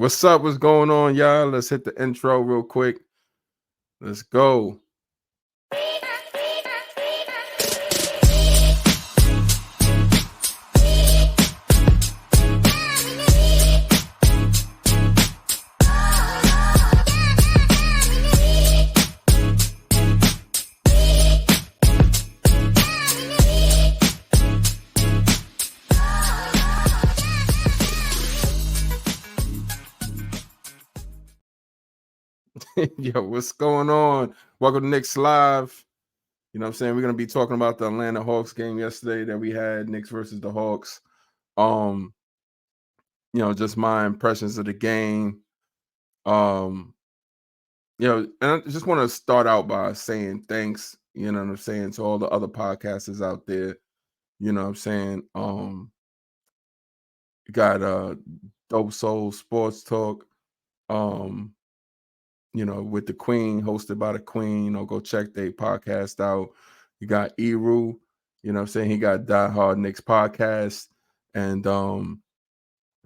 What's up? What's going on, y'all? Let's hit the intro real quick. Let's go. Yo, what's going on? Welcome to Knicks Live. You know what I'm saying? We're going to be talking about the Atlanta Hawks game yesterday that we had, Knicks versus the Hawks. Just my impressions of the game. And I just want to start out by saying thanks, you know what I'm saying, to all the other podcasters out there. You know what I'm saying? You got Dope Soul Sports Talk. With the Queen, hosted by the Queen. Go check their podcast out. You got Eru, you know what I'm saying? He got Die Hard Knicks podcast and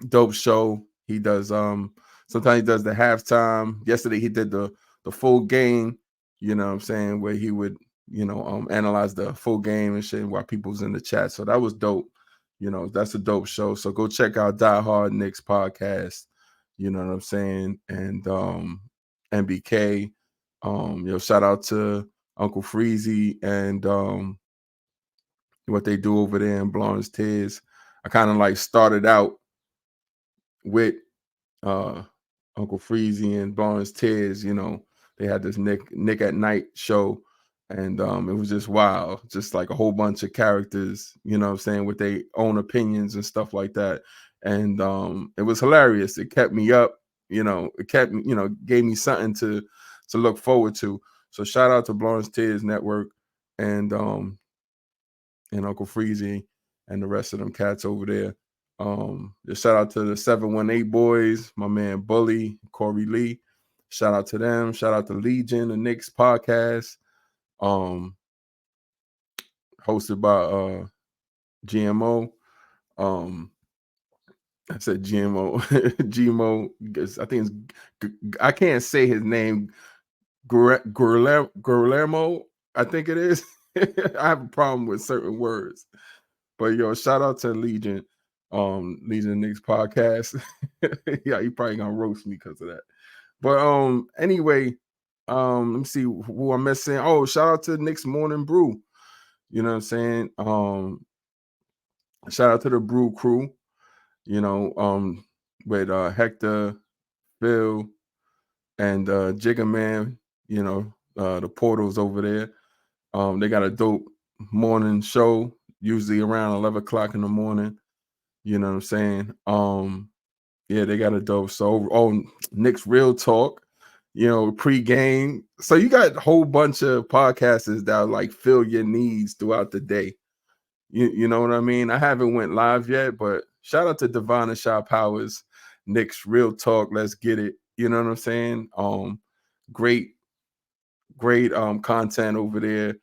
Dope Show. He does sometimes he does the halftime. Yesterday he did the full game, you know what I'm saying, where he would, analyze the full game and shit while people's in the chat. So that was dope. That's a dope show. So go check out Die Hard Knicks podcast. You know what I'm saying? And MBK. Shout out to Uncle Freezy and what they do over there in Blonde's Tears. I kind of like started out with Uncle Freezy and Blonde's Tears. They had this Nick at Night show, and it was just wild, just like a whole bunch of characters, you know what I'm saying, with their own opinions and stuff like that. And it was hilarious. It kept me up, it kept me, gave me something to look forward to. So shout out to Blonde's Tears Network and Uncle Freezy and the rest of them cats over there. Just shout out to the 718 boys, my man Bully, Corey Lee. Shout out to them. Shout out to Legion, the Knicks podcast. Hosted by GMO. I said GMO. GMO. I think it's, I can't say his name. Guillermo, I think it is. I have a problem with certain words. But shout out to Legion. Legion Knicks podcast. Yeah, he probably gonna roast me because of that. But anyway, let me see who I'm missing. Oh, shout out to Knicks Morning Brew. You know what I'm saying? Shout out to the Brew Crew. With Hector, Phil, and Jigga Man. The Portals over there. They got a dope morning show, usually around 11 o'clock in the morning. You know what I'm saying? Yeah, they got a dope show. Oh, Knicks Real Talk, pre-game. So you got a whole bunch of podcasters that like fill your needs throughout the day. You know what I mean? I haven't went live yet, but shout out to Devon and Shaw Powers, Knicks Real Talk. Let's get it. You know what I'm saying? Great content over there.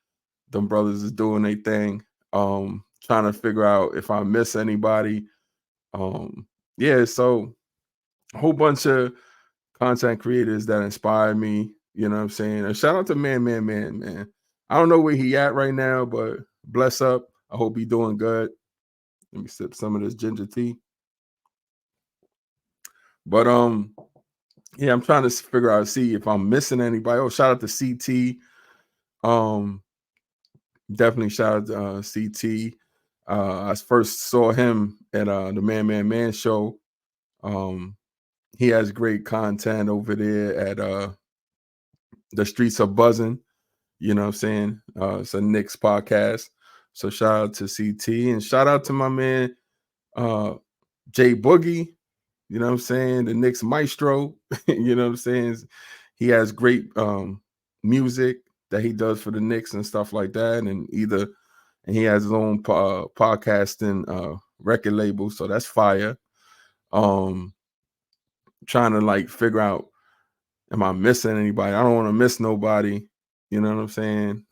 Them brothers is doing their thing. Trying to figure out if I miss anybody. Yeah, so a whole bunch of content creators that inspire me, you know what I'm saying? And shout out to man. I don't know where he at right now, but bless up. I hope he doing good. Let me sip some of this ginger tea. But yeah, I'm trying to figure out, see if I'm missing anybody. Oh, shout out to CT. Definitely shout out to CT. I first saw him at the Man show. He has great content over there at The Streets Are Buzzing. You know what I'm saying? It's a Knicks podcast. So shout out to CT and shout out to my man Jay Boogie. You know what I'm saying? The Knicks maestro. You know what I'm saying? He has great music that he does for the Knicks and stuff like that. And he has his own podcasting record label. So that's fire. Trying to like figure out, am I missing anybody? I don't want to miss nobody. You know what I'm saying?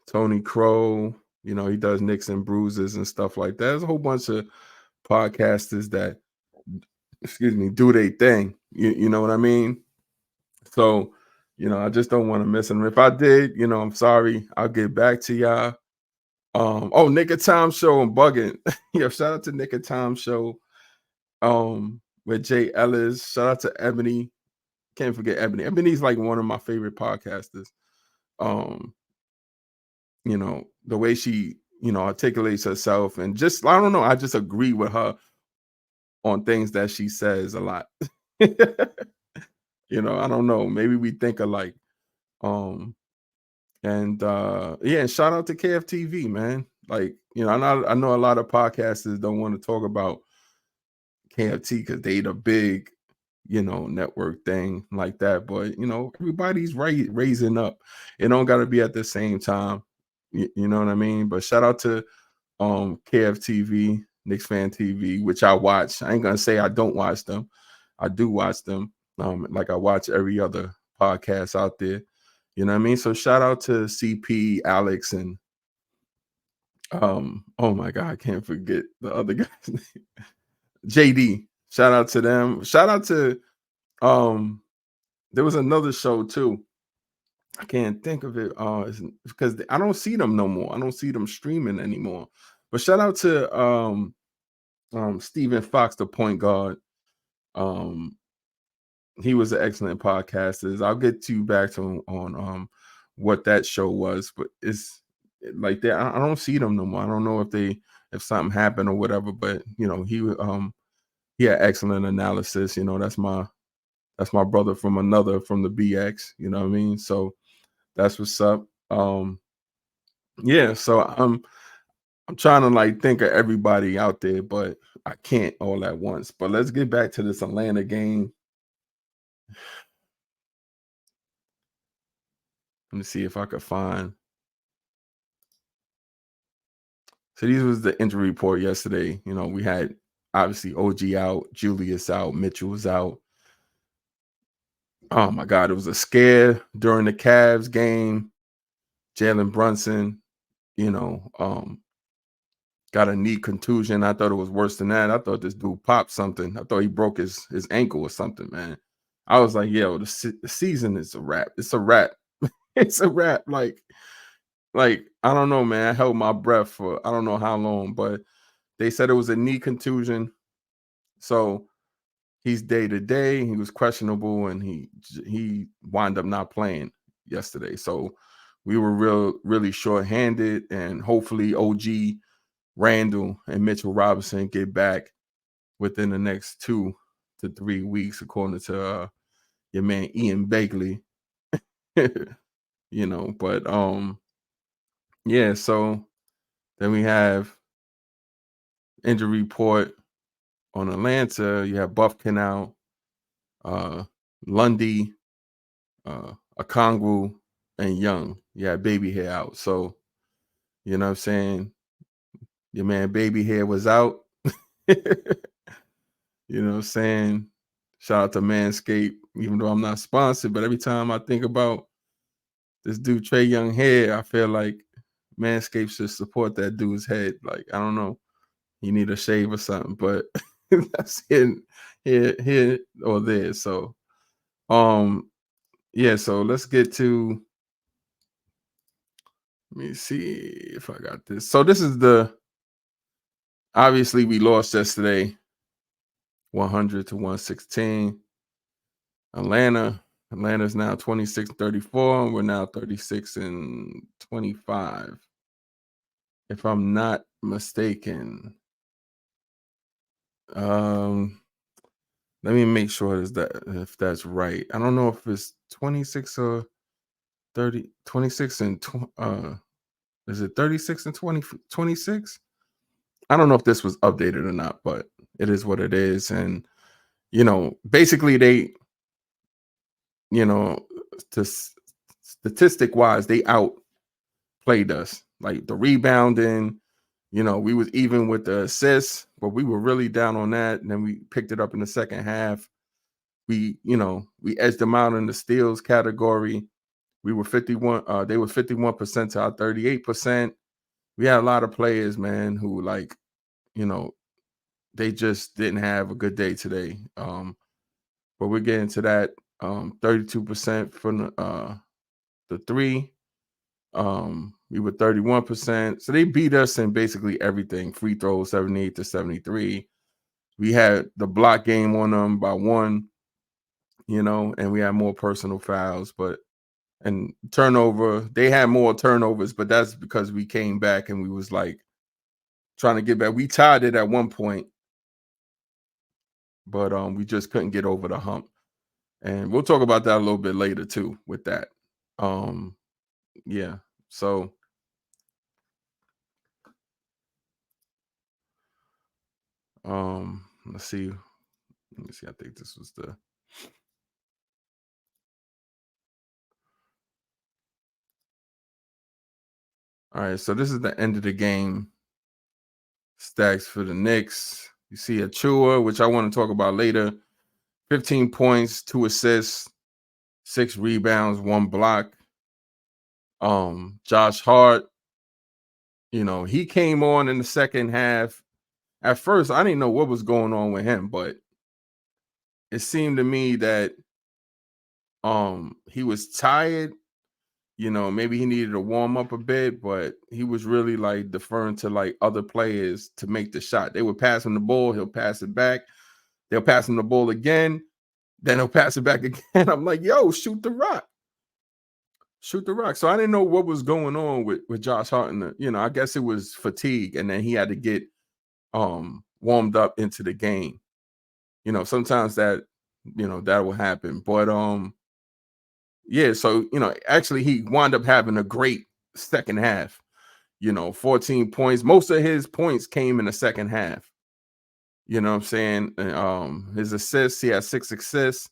Tony Crow, he does Knicks and Bruises and stuff like that. There's a whole bunch of podcasters that excuse me, do their thing. You know what I mean? So, I just don't want to miss them. If I did, I'm sorry. I'll get back to y'all. Oh, Nick of Time show and bugging. Yeah, shout out to Nick of Time show. With Jay Ellis. Shout out to Ebony. Can't forget Ebony. Ebony's like one of my favorite podcasters. Um, the way she, articulates herself and just I don't know, I just agree with her on things that she says a lot. I don't know. Maybe we think alike. Um, and yeah, and shout out to KFTV, man. Like, I know a lot of podcasters don't want to talk about KFT because they the big, network thing like that. But everybody's raising up. It don't gotta be at the same time. You know what I mean? But shout out to KFTV, Knicks Fan TV, which I watch. I ain't gonna say I don't watch them. I do watch them. Like I watch every other podcast out there. You know what I mean? So shout out to CP, Alex, and oh my god, I can't forget the other guy's name. JD. Shout out to them. Shout out to there was another show too. I can't think of it. Because I don't see them no more. I don't see them streaming anymore. But shout out to Stephen Fox, the point guard. Um, he was an excellent podcaster. I'll get to you back to on what that show was, but it's like that. I don't see them no more. I don't know if something happened or whatever. But he had excellent analysis. That's my brother from the BX. You know what I mean? So that's what's up. Yeah. So I'm trying to like think of everybody out there, but I can't all at once. But let's get back to this Atlanta game. Let me see if I could find. So these was the injury report yesterday. We had obviously OG out, Julius out, Mitchell was out. Oh my God, it was a scare during the Cavs game. Jalen Brunson, you know, got a knee contusion. I thought it was worse than that. I thought this dude popped something. I thought he broke his ankle or something, man. I was like, yo, the season is a wrap. It's a wrap. It's a wrap. Like I don't know, man. I held my breath for I don't know how long, but they said it was a knee contusion. So he's day to day. He was questionable, and he wound up not playing yesterday. So we were really short-handed, and hopefully OG, Randall, and Mitchell Robinson get back within the next 2 to 3 weeks, according to your man Ian Begley. But yeah. So then we have injury report on Atlanta. You have Buffkin out, Lundy, Okongwu, and Young. Yeah, Baby Hair out. So, you know what I'm saying? Your man Baby Hair was out. You know what I'm saying? Shout out to Manscaped, even though I'm not sponsored, but every time I think about this dude, Trey Young hair, I feel like Manscaped should support that dude's head. Like, I don't know. He need a shave or something, but that's here or there. So, yeah, so let's get to let me see if I got this. So this is obviously we lost yesterday, 100 to 116. Atlanta's now 26-34, and we're now 36-25. If I'm not mistaken. Let me make sure if that's right. I don't know if it's 26 or 30, 26 and is it 36 and 26? I don't know if this was updated or not, but it is what it is. And basically they, to statistic wise, they outplayed us. Like the rebounding, we was even with the assists, but we were really down on that. And then we picked it up in the second half. We edged them out in the steals category. We were 51. They were 51% to our 38%. We had a lot of players, man, who they just didn't have a good day today. But we're getting to that. 32% from the three. We were 31%. So they beat us in basically everything. Free throws 78-73. We had the block game on them by one, and we had more personal fouls, and turnover. They had more turnovers, but that's because we came back and we was like trying to get back. We tied it at one point, but we just couldn't get over the hump. And we'll talk about that a little bit later too with that. Um, yeah. So let's see. Let me see. I think this was the all right. So this is the end of the game stacks for the Knicks. You see Achua, which I want to talk about later. 15 points, 2 assists, 6 rebounds, 1 block. Josh Hart, he came on in the second half. At first, I didn't know what was going on with him, but it seemed to me that he was tired. Maybe he needed to warm up a bit, but he was really like deferring to like other players to make the shot. They would pass him the ball, he'll pass it back. They'll pass him the ball again, then he'll pass it back again. I'm like, yo, shoot the rock. Shoot the rock. So I didn't know what was going on with Josh Hart. And I guess it was fatigue, and then he had to get warmed up into the game. Sometimes that will happen. But yeah, so actually he wound up having a great second half. 14 points. Most of his points came in the second half. You know what I'm saying? And, his assists, he had 6 assists.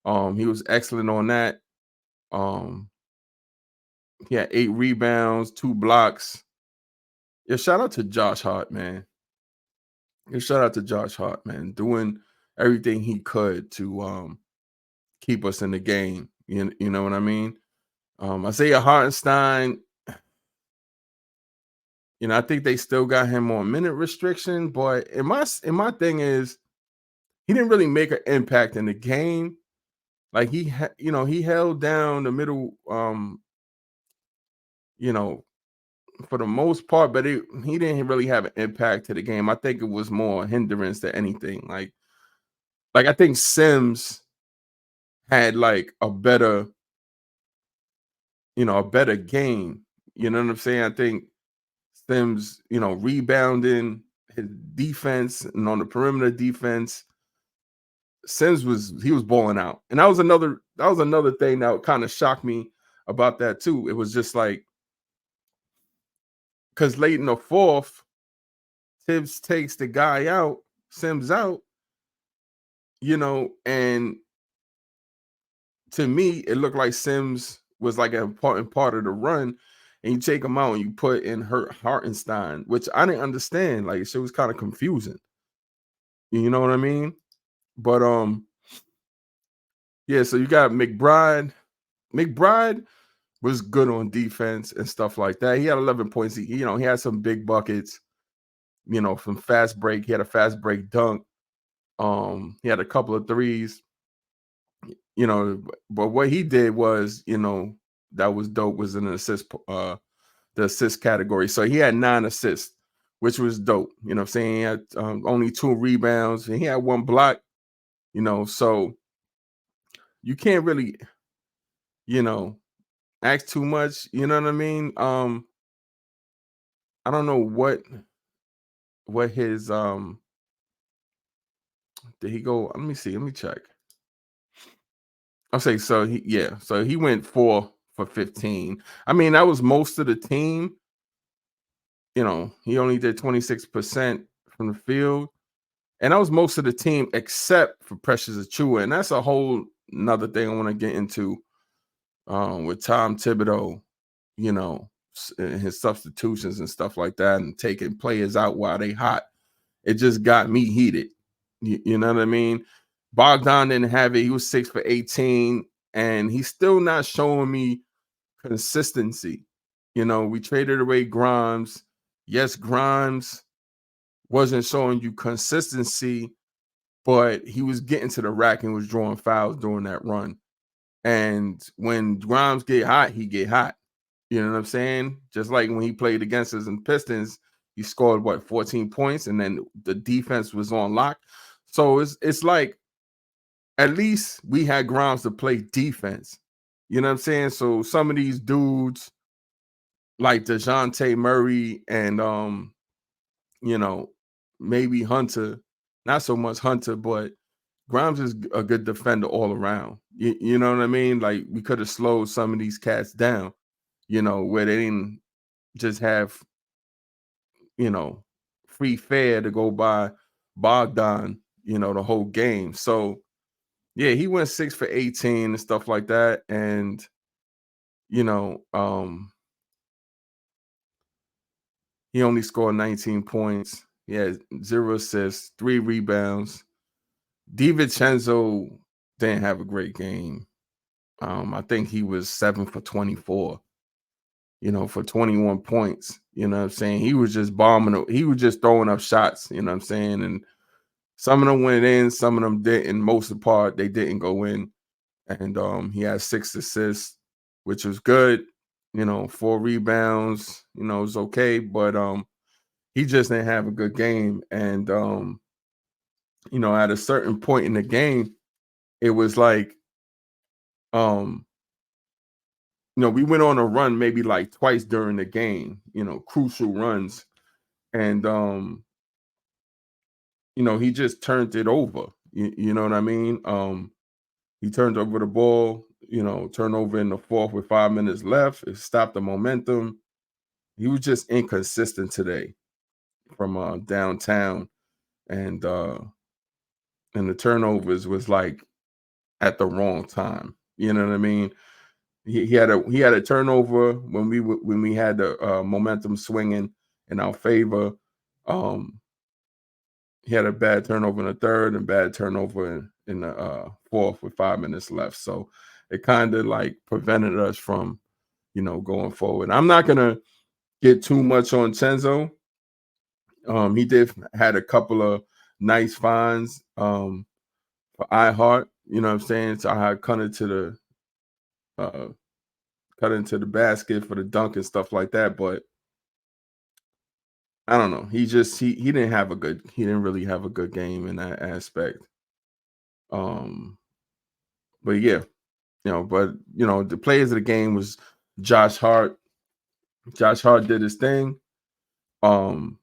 He was excellent on that. He had 8 rebounds, 2 blocks. Yeah, shout out to Josh Hart, man. Yeah, shout out to Josh Hart, man, doing everything he could to keep us in the game. You know what I mean? Isaiah Hartenstein, I think they still got him on minute restriction, but in my thing is he didn't really make an impact in the game. Like he held down the middle, you know, for the most part, but he didn't really have an impact to the game. I think it was more hindrance than anything. Like I think Sims had like a better game. You know what I'm saying? I think Sims, rebounding, his defense, and on the perimeter defense, Sims was balling out. And that was another thing that kind of shocked me about that too. It was just like because late in the fourth, Tibbs takes the guy out, Sims out, and to me, it looked like Sims was like an important part of the run. And you take him out and you put in Hartenstein, which I didn't understand. Like it was kind of confusing. You know what I mean? But yeah, so you got McBride. McBride was good on defense and stuff like that. He had 11 points. He had some big buckets, from fast break. He had a fast break dunk. He had a couple of threes, but what he did was, that was dope, was an the assist category. So he had 9 assists, which was dope. You know what I'm saying? He had only 2 rebounds and he had 1 block, so you can't really, you know, ask too much. You know what I mean? I don't know what his did he go? Let me see. Let me check. I'll say so he went 4 for 15. I mean, that was most of the team. He only did 26% from the field. And that was most of the team except for Precious Achua. And that's a whole another thing I want to get into with Tom Thibodeau, and his substitutions and stuff like that, and taking players out while they hot. It just got me heated. You know what I mean? Bogdan didn't have it. He was 6 for 18, and he's still not showing me consistency. We traded away Grimes. Yes, Grimes wasn't showing you consistency, but he was getting to the rack and was drawing fouls during that run. And when Grimes get hot, he get hot. You know what I'm saying? Just like when he played against us in Pistons, he scored what 14 points, and then the defense was on lock. So it's like at least we had Grimes to play defense. You know what I'm saying? So some of these dudes like DeJounte Murray and you know, maybe Hunter, not so much Hunter, but Grimes is a good defender all around. You know what I mean? Like we could have slowed some of these cats down, where they didn't just have, free fare to go by Bogdan, the whole game. So yeah, he went 6 for 18 and stuff like that. And, you know, um, he only scored 19 points. He had 0 assists, 3 rebounds. DiVincenzo didn't have a great game. I think he was 7 for 24, for 21 points. You know what I'm saying? He was just bombing. He was just throwing up shots, you know what I'm saying? And some of them went in, some of them didn't. Most of the part, they didn't go in. And he had 6 assists, which was good. 4 rebounds, it was okay. But he just didn't have a good game. And at a certain point in the game, it was like um we went on a run maybe like twice during the game, crucial runs. And he just turned it over. You know what I mean? He turned over the ball, turnover in the fourth with 5 minutes left. It stopped the momentum. He was just inconsistent today from downtown. And the turnovers was like at the wrong time. You know what I mean? He had a turnover when we had the momentum swinging in our favor. Um, he had a bad turnover in the third and bad turnover in the fourth with 5 minutes left. So it kind of like prevented us from, going forward. I'm not gonna get too much on Chenzo. He did had a couple of nice finds for iHeart. You know what I'm saying? So I had uh, cut into the basket for the dunk and stuff like that. But I don't know. He didn't really have a good game in that aspect. Um, but yeah, the players of the game was Josh Hart. Josh Hart did his thing. Um,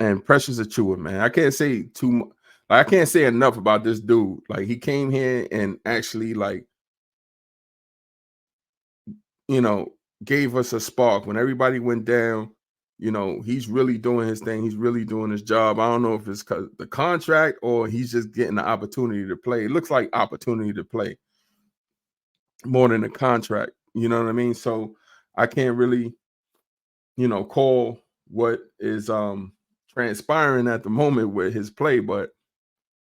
and Precious Achua, man. I can't say too much. I can't say enough about this dude. Like he came here and actually like, you know, gave us a spark when everybody went down. He's really doing his thing. He's really doing his job. I don't know if it's because the contract or he's just getting the opportunity to play. It looks like opportunity to play more than a contract. You know what I mean? So I can't really, call what is transpiring at the moment with his play, but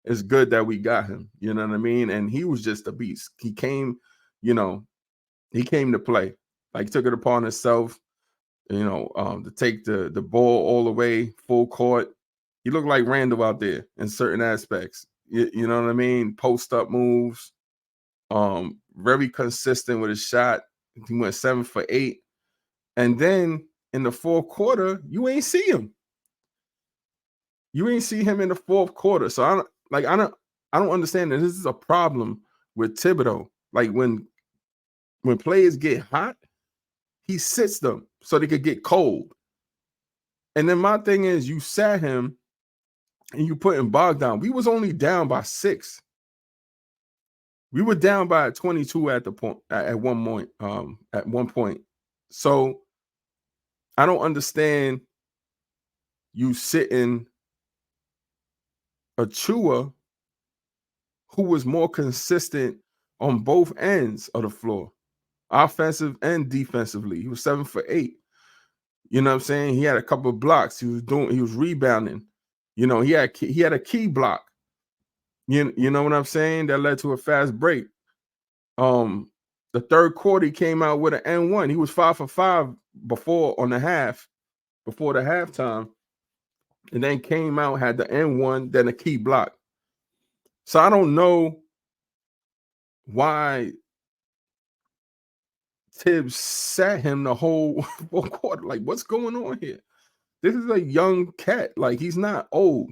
it's good that we got him. You know what I mean? And he was just a beast. You know, he came to play. Like took it upon himself, to take the ball all the way full court. He looked like Randall out there in certain aspects. You know what I mean? Post up moves. Very consistent with his shot. He went 7 for 8. And then in the fourth quarter, you ain't see him. You ain't see him in the fourth quarter. So I don't understand that this is a problem with Thibodeau. Like when players get hot, he sits them so they could get cold. And then my thing is you sat him and you put in Bogdan. We was only down by 6. We were down by 22 at the point at one point. At one point. So I don't understand you sitting Achua, who was more consistent on both ends of the floor, offensive and defensively. He was 7 for 8. You know what I'm saying? He had a couple of blocks. He was rebounding. He had a key block. You know what I'm saying? That led to a fast break. The third quarter he came out with an N1. He was 5 for 5 before the halftime. and then came out, had the N1, then a key block. So I don't know why Tibbs sat him the whole fourth quarter. Like, what's going on here? This is a young cat. Like, he's not old,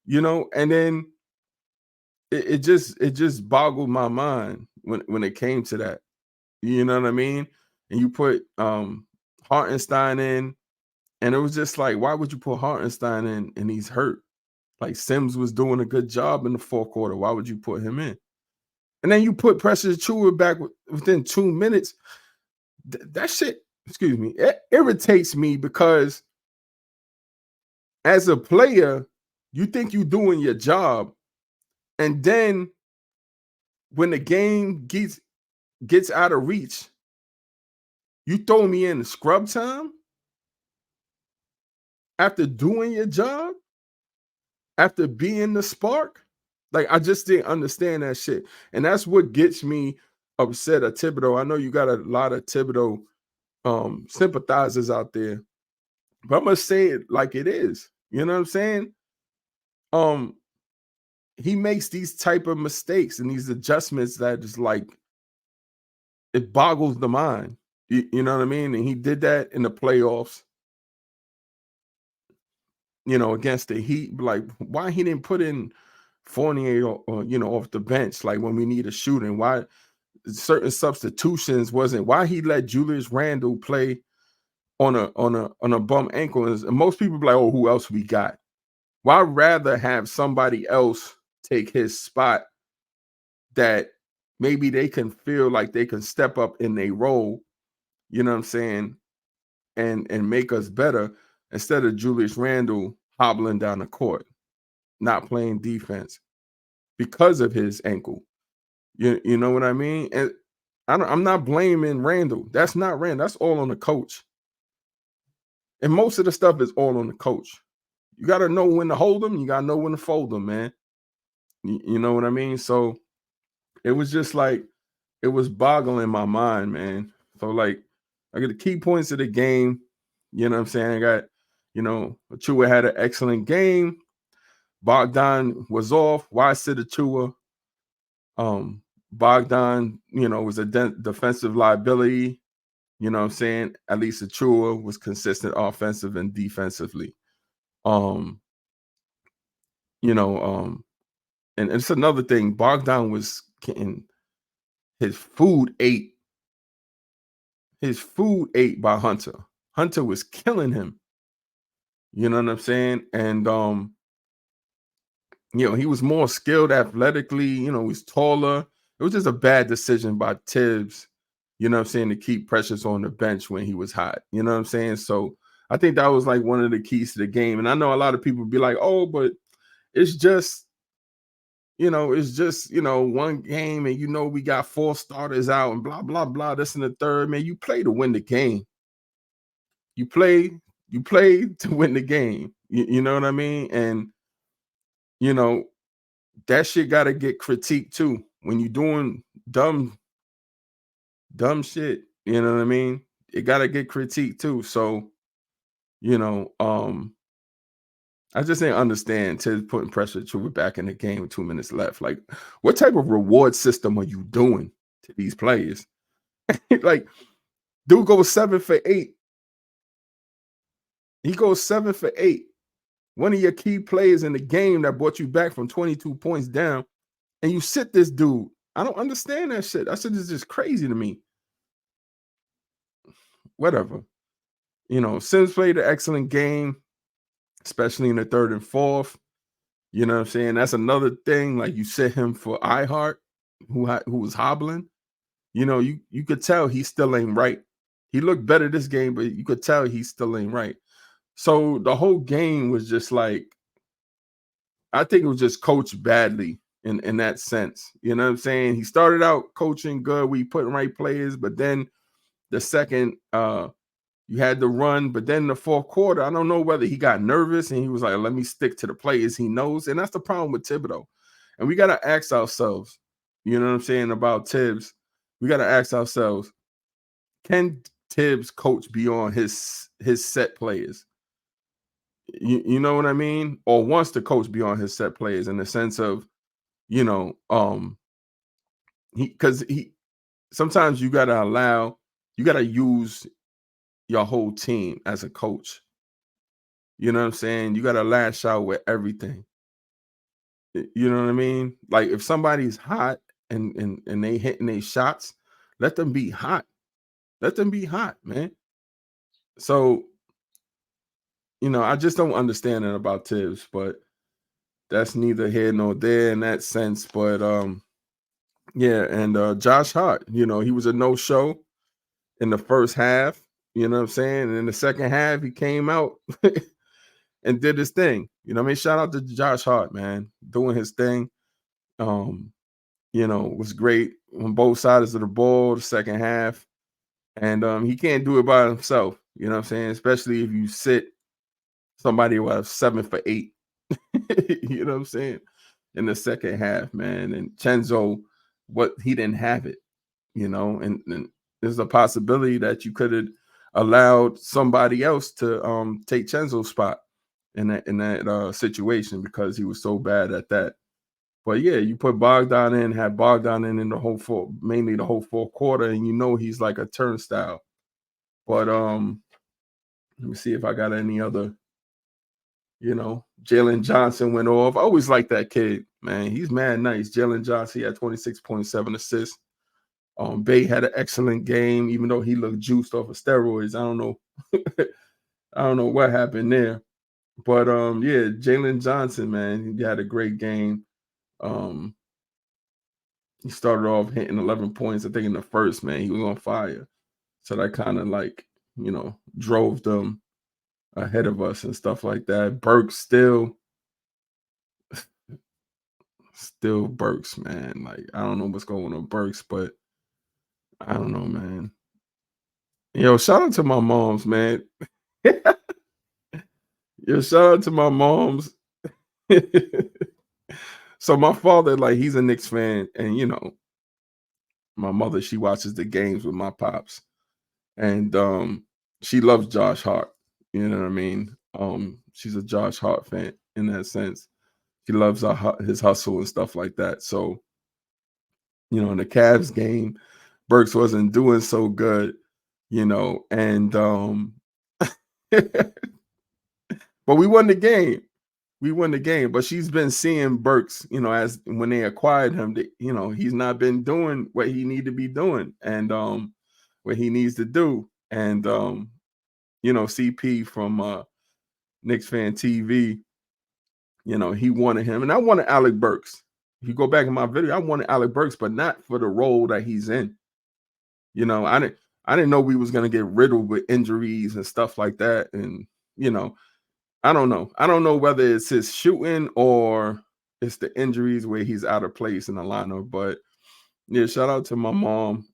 And then it just boggled my mind when it came to that. You know what I mean? And you put Hartenstein in, and it was just like, why would you put Hartenstein in and he's hurt? Like, Sims was doing a good job in the fourth quarter. Why would you put him in? And then you put Precious Achiuwa back within 2 minutes. That shit, excuse me, it irritates me because as a player, you think you're doing your job, and then when the game gets out of reach, you throw me in the scrub time after doing your job, after being the spark. Like, I just didn't understand that shit. And that's what gets me upset at Thibodeau. I know you got a lot of Thibodeau sympathizers out there, but I'm gonna say it like it is. You know what I'm saying? Um, he makes these type of mistakes and these adjustments that is like, it boggles the mind. You know what I mean? And he did that in the playoffs, against the Heat. Like, why he didn't put in Fournier or off the bench, like when we need a shooting? Why certain substitutions wasn't? Why he let Julius Randle play on a bum ankle? And most people be like, oh, who else we got? Why rather have somebody else take his spot that maybe they can feel like they can step up in their role, you know what I'm saying, and make us better, instead of Julius Randle hobbling down the court, not playing defense because of his ankle. You know what I mean? And I'm not blaming Randle. That's not Randle. That's all on the coach. And most of the stuff is all on the coach. You got to know when to hold them. You got to know when to fold them, man. You know what I mean? So it was just like, it was boggling my mind, man. So, like, I get the key points of the game. You know what I'm saying? I got, Achiuwa had an excellent game. Bogdan was off. Why sit Achiuwa? Bogdan, was a defensive liability. You know what I'm saying? At least Achiuwa was consistent offensive and defensively. Um, you know, and it's another thing. Bogdan was getting his food ate by Hunter. Hunter was killing him. You know what I'm saying? And he was more skilled athletically, he's taller. It was just a bad decision by Tibbs, you know what I'm saying, to keep Precious on the bench when he was hot. You know what I'm saying? So I think that was like one of the keys to the game. And I know a lot of people be like, oh, but it's just, one game, and we got 4 starters out and blah, blah, blah. This and the third. Man, you play to win the game. You play to win the game. You know what I mean? And that shit gotta get critiqued too. When you doing dumb shit, you know what I mean? It gotta get critiqued too. So, you know, um, I just didn't understand Tibbs putting pressure to it back in the game with 2 minutes left. Like, what type of reward system are you doing to these players? Like, dude goes 7 for 8. He goes 7 for 8. One of your key players in the game that brought you back from 22 points down, and you sit this dude. I don't understand that shit. That shit is just crazy to me. Whatever. Sims played an excellent game, especially in the third and fourth. You know what I'm saying? That's another thing. Like, you sit him for iHeart, who was hobbling. You could tell he still ain't right. He looked better this game, but you could tell he still ain't right. So the whole game was just like, I think it was just coached badly in that sense. You know what I'm saying? He started out coaching good. We put right players, but then the second you had the run, but then the fourth quarter, I don't know whether he got nervous and he was like, let me stick to the players he knows. And that's the problem with Thibodeau. And we got to ask ourselves, you know what I'm saying, about Tibbs. We got to ask ourselves, can Tibbs coach beyond his set players? You know what I mean? Or wants to coach beyond his set plays in the sense of, you know, he sometimes you gotta use your whole team as a coach. You know what I'm saying? You gotta lash out with everything. You know what I mean? Like if somebody's hot and they hitting their shots, let them be hot. Let them be hot, man. So, I just don't understand it about Tibbs, but that's neither here nor there in that sense. But yeah, and Josh Hart, he was a no-show in the first half, you know what I'm saying? And in the second half, he came out and did his thing. You know what I mean? Shout out to Josh Hart, man, doing his thing. Um, was great on both sides of the ball, the second half. And he can't do it by himself, you know what I'm saying? Especially if you sit somebody who was 7 for 8, you know what I'm saying? In the second half, man. And Chenzo, he didn't have it, and there's a possibility that you could have allowed somebody else to take Chenzo's spot in that situation because he was so bad at that. But yeah, you put Bogdan in, had Bogdan in mainly the whole fourth quarter, and he's like a turnstile. But let me see if I got any other. Jalen Johnson went off. I always like that kid, man. He's mad nice. Jalen Johnson, he had 26.7 assists. Bay had an excellent game, even though he looked juiced off of steroids. I don't know. I don't know what happened there. But yeah, Jalen Johnson, man, he had a great game. Um, he started off hitting 11 points, I think, in the first, man. He was on fire. So that kind of like, drove them ahead of us and stuff like that. Burks still Burks, man. Like, I don't know what's going on with Burks, but I don't know, man. Yo, shout out to my moms, man. Yo, shout out to my moms. So my father, like, he's a Knicks fan, and my mother, she watches the games with my pops, and she loves Josh Hart. You know what I mean? She's a Josh Hart fan in that sense. She loves his hustle and stuff like that. So, in the Cavs game, Burks wasn't doing so good, and but we won the game. We won the game, but she's been seeing Burks, as when they acquired him, he's not been doing what he need to be doing and what he needs to do. And CP from Knicks Fan TV, he wanted him, and I wanted Alec Burks. If you go back in my video, I wanted Alec Burks, but not for the role that he's in. I didn't know we was gonna get riddled with injuries and stuff like that, and I don't know. I don't know whether it's his shooting or it's the injuries where he's out of place in the lineup. But yeah, shout out to my mom.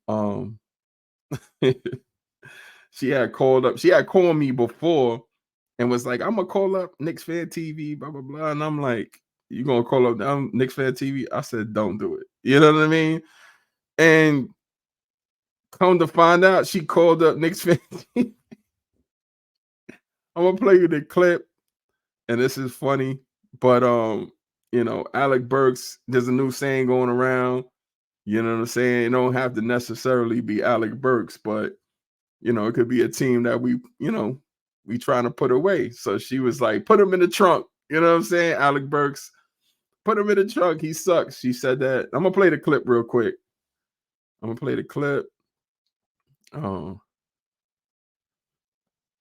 She had called me before and was like, I'm gonna call up Knicks Fan TV, blah blah blah. And I'm like, you gonna call up Knicks Fan TV? I said, don't do it. You know what I mean? And come to find out, she called up Knicks Fan TV. I'm gonna play you the clip, and this is funny. But Alec Burks, there's a new saying going around. You know what I'm saying? It don't have to necessarily be Alec Burks, but it could be a team that we trying to put away. So she was like, put him in the trunk. You know what I'm saying? Alec Burks, put him in the trunk. He sucks. She said that. I'm gonna play the clip real quick. I'm gonna play the clip. Oh,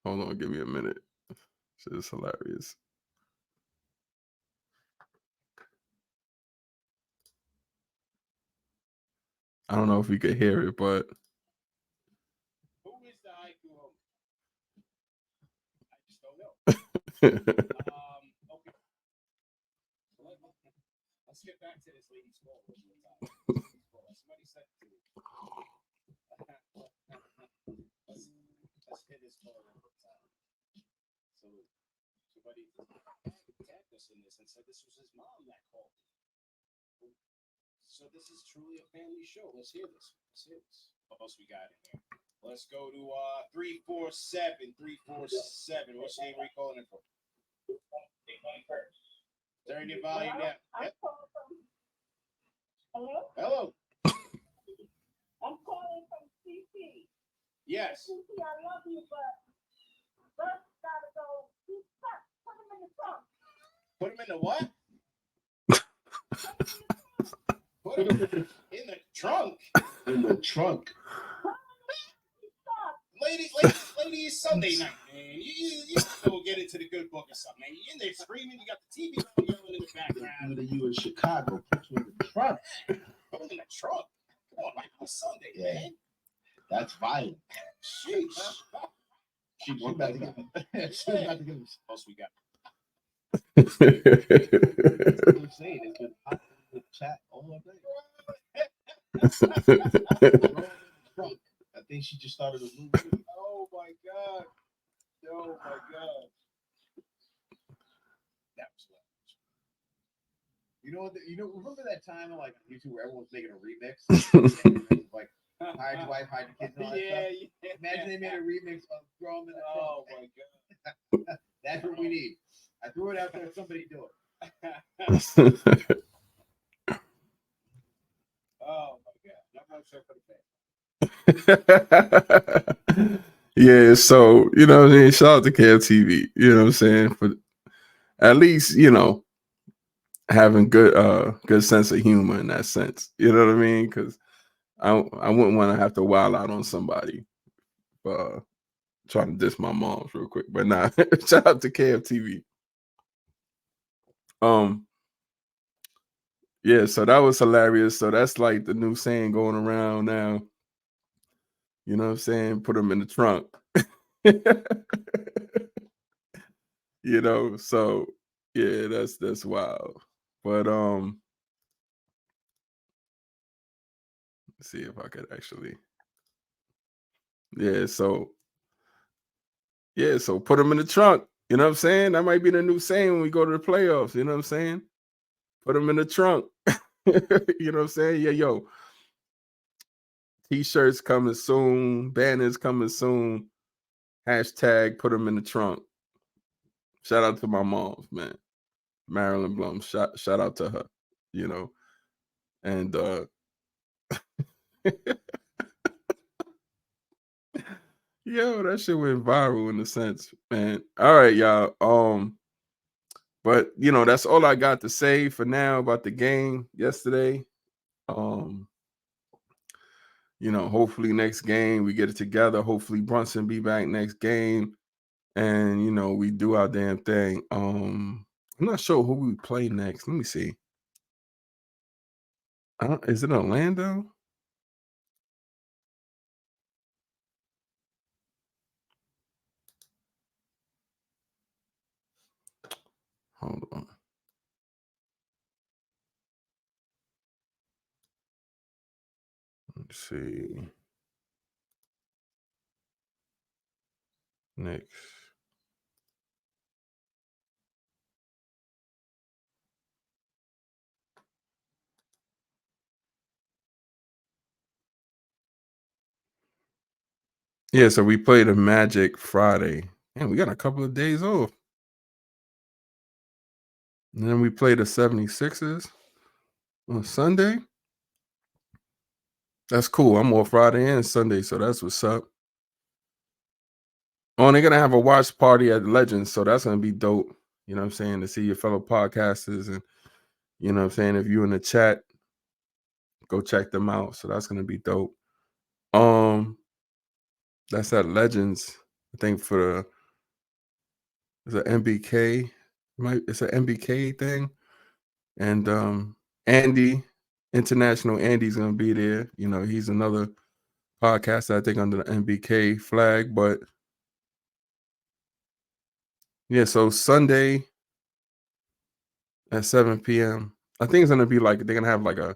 hold on, give me a minute. This is hilarious. I don't know if we could hear it, but who is the IQ? I just don't know. Okay. Let's get back to this lady's call. Somebody said let's hit this call one more time. So somebody tagged us in this and said this was his mom that called. So this is truly a family show. Let's hear this. What else we got in here? Let's go to 347. 347. What's the name we calling it for? Turn your volume down. Yep. Hello. I'm calling from CC. Yes. CC, I love you, but first gotta go. Put him in the trunk. Put him in the what? Put him in the trunk. In the trunk. Lady, it's Sunday night, man. You go get into the good book or something, man. You're in there screaming. You got the TV on yelling in the background. You in Chicago. Put you in the trunk. Put him in the trunk. Come on, man. It's Sunday, man. That's violent. Sheesh. She's about to get him. She's about to get him. Else we got. I'm saying it's been hot in the chat all day. I think she just started a movie. Oh my god. Oh my god. That was loud. Remember that time like on YouTube where everyone was making a remix? Like hide your wife, hide your kids, and all that stuff. Yeah. Imagine they made a remix of Throw 'em in the Trunk. Oh my god. That's what we need. I threw it out there, somebody do it. Oh my god. Not much for the fan. Yeah, so you know what I mean, shout out to KFTV, you know what I'm saying, for at least, having good sense of humor in that sense. You know what I mean? Because I wouldn't want to have to wild out on somebody trying to diss my moms real quick. But nah, shout out to KFTV. Yeah, so that was hilarious. So that's like the new saying going around now. You know what I'm saying? Put them in the trunk. So yeah, that's wild. But let's see if I could actually. So put them in the trunk. You know what I'm saying? That might be the new saying when we go to the playoffs. You know what I'm saying? Put them in the trunk. You know what I'm saying? Yeah, yo. T-shirts coming soon. Banners coming soon. Hashtag put them in the trunk. Shout out to my moms, man. Marilyn Blum. Shout out to her. And yo, that shit went viral in a sense, man. All right, y'all. But that's all I got to say for now about the game yesterday. Hopefully next game we get it together. Hopefully Brunson be back next game. And we do our damn thing. I'm not sure who we play next. Let me see. Is it Orlando? Hold on. Let's see. Next. Yeah, so we played a Magic Friday. And we got a couple of days off. And then we played the 76ers on Sunday. That's cool. I'm off Friday and Sunday, so that's what's up. Oh, and they're gonna have a watch party at Legends, so that's gonna be dope. You know what I'm saying? To see your fellow podcasters, and you know what I'm saying, if you're in the chat, go check them out. So that's gonna be dope. That's at Legends. I think for it's an MBK. It's an MBK thing. And Andy, International Andy's gonna be there. He's another podcaster, I think, under the MBK flag. But yeah, so Sunday at 7 p.m. I think it's gonna be like they're gonna have like a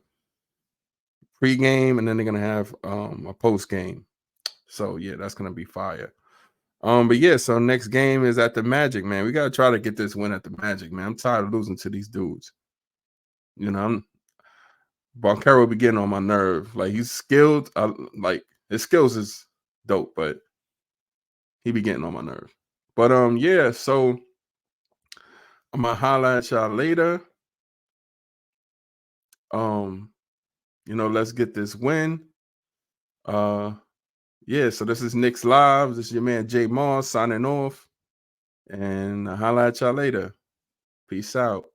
pre-game and then they're gonna have a post-game. So yeah, that's gonna be fire. But yeah, so next game is at the Magic, man. We gotta try to get this win at the Magic, man. I'm tired of losing to these dudes. Boncaro be getting on my nerve. Like, he's skilled. Like, his skills is dope, but he be getting on my nerve. But yeah, so I'm gonna holla at y'all later. Let's get this win. Yeah, so this is Knicks Live. This is your man Jay Moss signing off. And I'll holla at y'all later. Peace out.